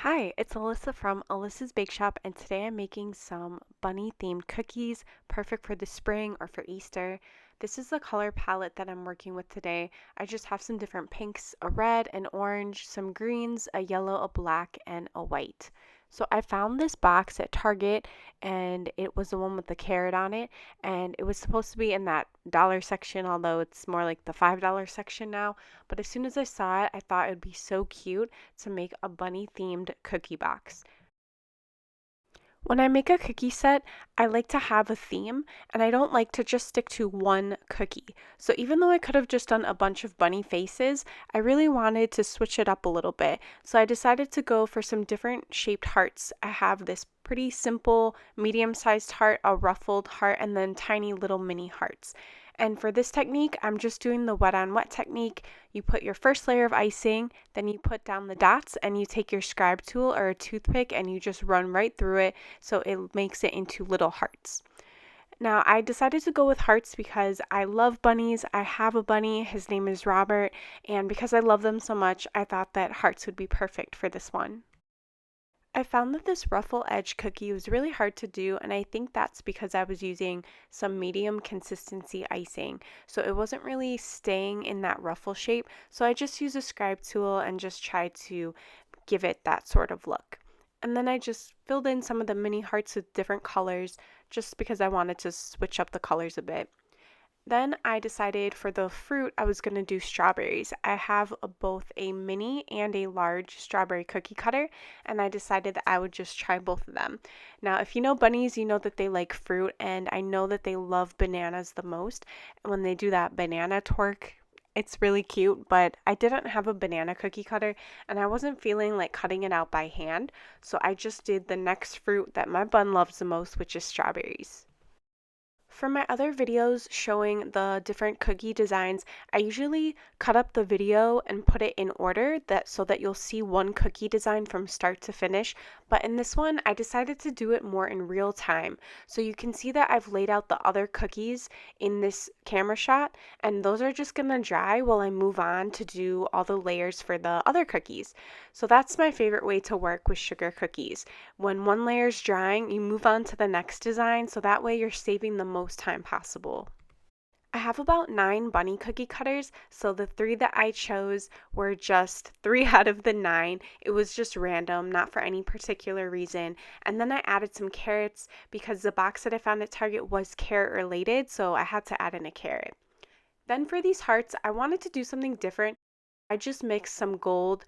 Hi, it's Alyssa from Alyssa's Bake Shop, and today I'm making some bunny themed cookies, perfect for the spring or for Easter. This is the color palette that I'm working with today. I just have some different pinks, a red, an orange, some greens, a yellow, a black, and a white. So I found this box at Target, and it was the one with the carrot on it, and it was supposed to be in that dollar section, although it's more like the $5 section now. But as soon as I saw it, I thought it would be so cute to make a bunny themed cookie box. When I make a cookie set, I like to have a theme and I don't like to just stick to one cookie. So even though I could have just done a bunch of bunny faces, I really wanted to switch it up a little bit. So I decided to go for some different shaped hearts. I have this pretty simple medium-sized heart, a ruffled heart, and then tiny little mini hearts. And for this technique, I'm just doing the wet on wet technique. You put your first layer of icing, then you put down the dots and you take your scribe tool or a toothpick and you just run right through it so it makes it into little hearts. Now, I decided to go with hearts because I love bunnies. I have a bunny, his name is Robert, and because I love them so much, I thought that hearts would be perfect for this one. I found that this ruffle edge cookie was really hard to do, and I think that's because I was using some medium consistency icing. So it wasn't really staying in that ruffle shape. So I just used a scribe tool and just tried to give it that sort of look. And then I just filled in some of the mini hearts with different colors just because I wanted to switch up the colors a bit. Then I decided for the fruit I was going to do strawberries. I have both a mini and a large strawberry cookie cutter, and I decided that I would just try both of them. Now, if you know bunnies, you know that they like fruit, and I know that they love bananas the most. And when they do that banana torque, it's really cute, but I didn't have a banana cookie cutter, and I wasn't feeling like cutting it out by hand, so I just did the next fruit that my bun loves the most, which is strawberries. For my other videos showing the different cookie designs, I usually cut up the video and put it in order so that you'll see one cookie design from start to finish. But in this one, I decided to do it more in real time. So you can see that I've laid out the other cookies in this camera shot, and those are just gonna dry while I move on to do all the layers for the other cookies. So that's my favorite way to work with sugar cookies. When one layer is drying, you move on to the next design, so that way you're saving the most time possible. I have about 9 bunny cookie cutters, so the 3 that I chose were just 3 out of the 9. It was just random, not for any particular reason. And then I added some carrots because the box that I found at Target was carrot related, so I had to add in a carrot. Then for these hearts, I wanted to do something different. I just mixed some gold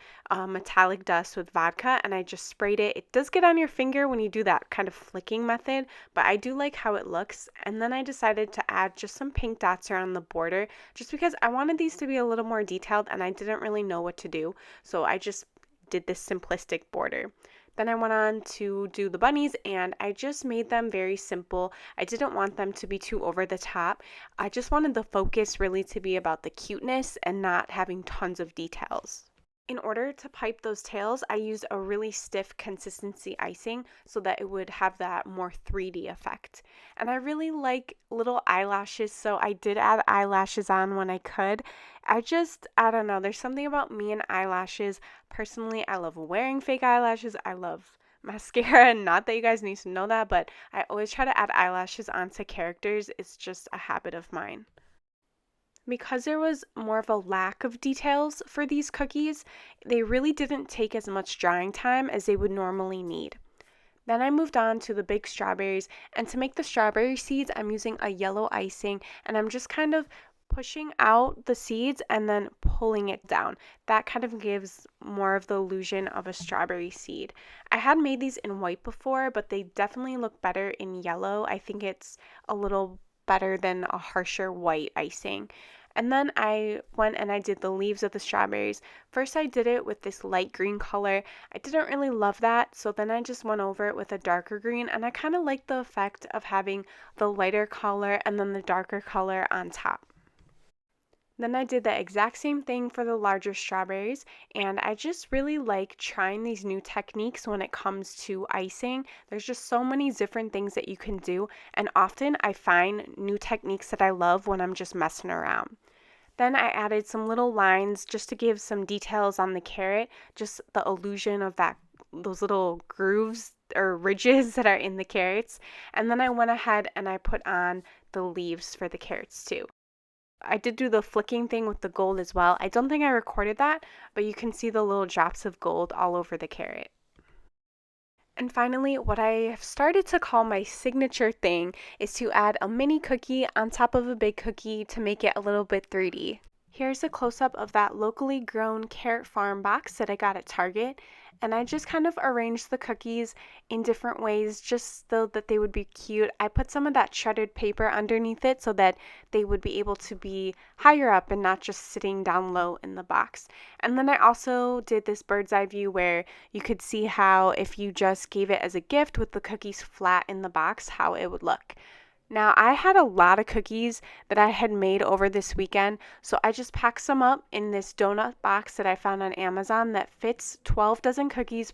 metallic dust with vodka and I just sprayed it. It does get on your finger when you do that kind of flicking method, but I do like how it looks. And then I decided to add just some pink dots around the border just because I wanted these to be a little more detailed and I didn't really know what to do. So I just did this simplistic border. Then I went on to do the bunnies and I just made them very simple. I didn't want them to be too over the top. I just wanted the focus really to be about the cuteness and not having tons of details. In order to pipe those tails, I used a really stiff consistency icing so that it would have that more 3D effect. And I really like little eyelashes, so I did add eyelashes on when I could. I don't know, there's something about me and eyelashes. Personally, I love wearing fake eyelashes. I love mascara, and not that you guys need to know that, but I always try to add eyelashes onto characters. It's just a habit of mine. Because there was more of a lack of details for these cookies, they really didn't take as much drying time as they would normally need. Then I moved on to the big strawberries, and to make the strawberry seeds, I'm using a yellow icing, and I'm just kind of pushing out the seeds and then pulling it down. That kind of gives more of the illusion of a strawberry seed. I had made these in white before, but they definitely look better in yellow. I think it's a little better than a harsher white icing. And then I went and I did the leaves of the strawberries. First I did it with this light green color. I didn't really love that, so then I just went over it with a darker green, and I kind of like the effect of having the lighter color and then the darker color on top. Then I did the exact same thing for the larger strawberries, and I just really like trying these new techniques when it comes to icing. There's just so many different things that you can do, and often I find new techniques that I love when I'm just messing around. Then I added some little lines just to give some details on the carrot, just the illusion of that those little grooves or ridges that are in the carrots. And then I went ahead and I put on the leaves for the carrots too. I did do the flicking thing with the gold as well. I don't think I recorded that, but you can see the little drops of gold all over the carrot. And finally, what I have started to call my signature thing is to add a mini cookie on top of a big cookie to make it a little bit 3D. Here's a close-up of that locally grown carrot farm box that I got at Target, and I just kind of arranged the cookies in different ways just so that they would be cute. I put some of that shredded paper underneath it so that they would be able to be higher up and not just sitting down low in the box. And then I also did this bird's eye view where you could see how if you just gave it as a gift with the cookies flat in the box, how it would look. Now, I had a lot of cookies that I had made over this weekend, so I just packed some up in this donut box that I found on Amazon that fits 1 dozen cookies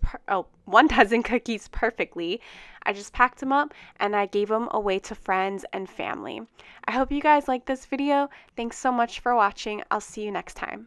perfectly. I just packed them up and I gave them away to friends and family. I hope you guys liked this video. Thanks so much for watching. I'll see you next time.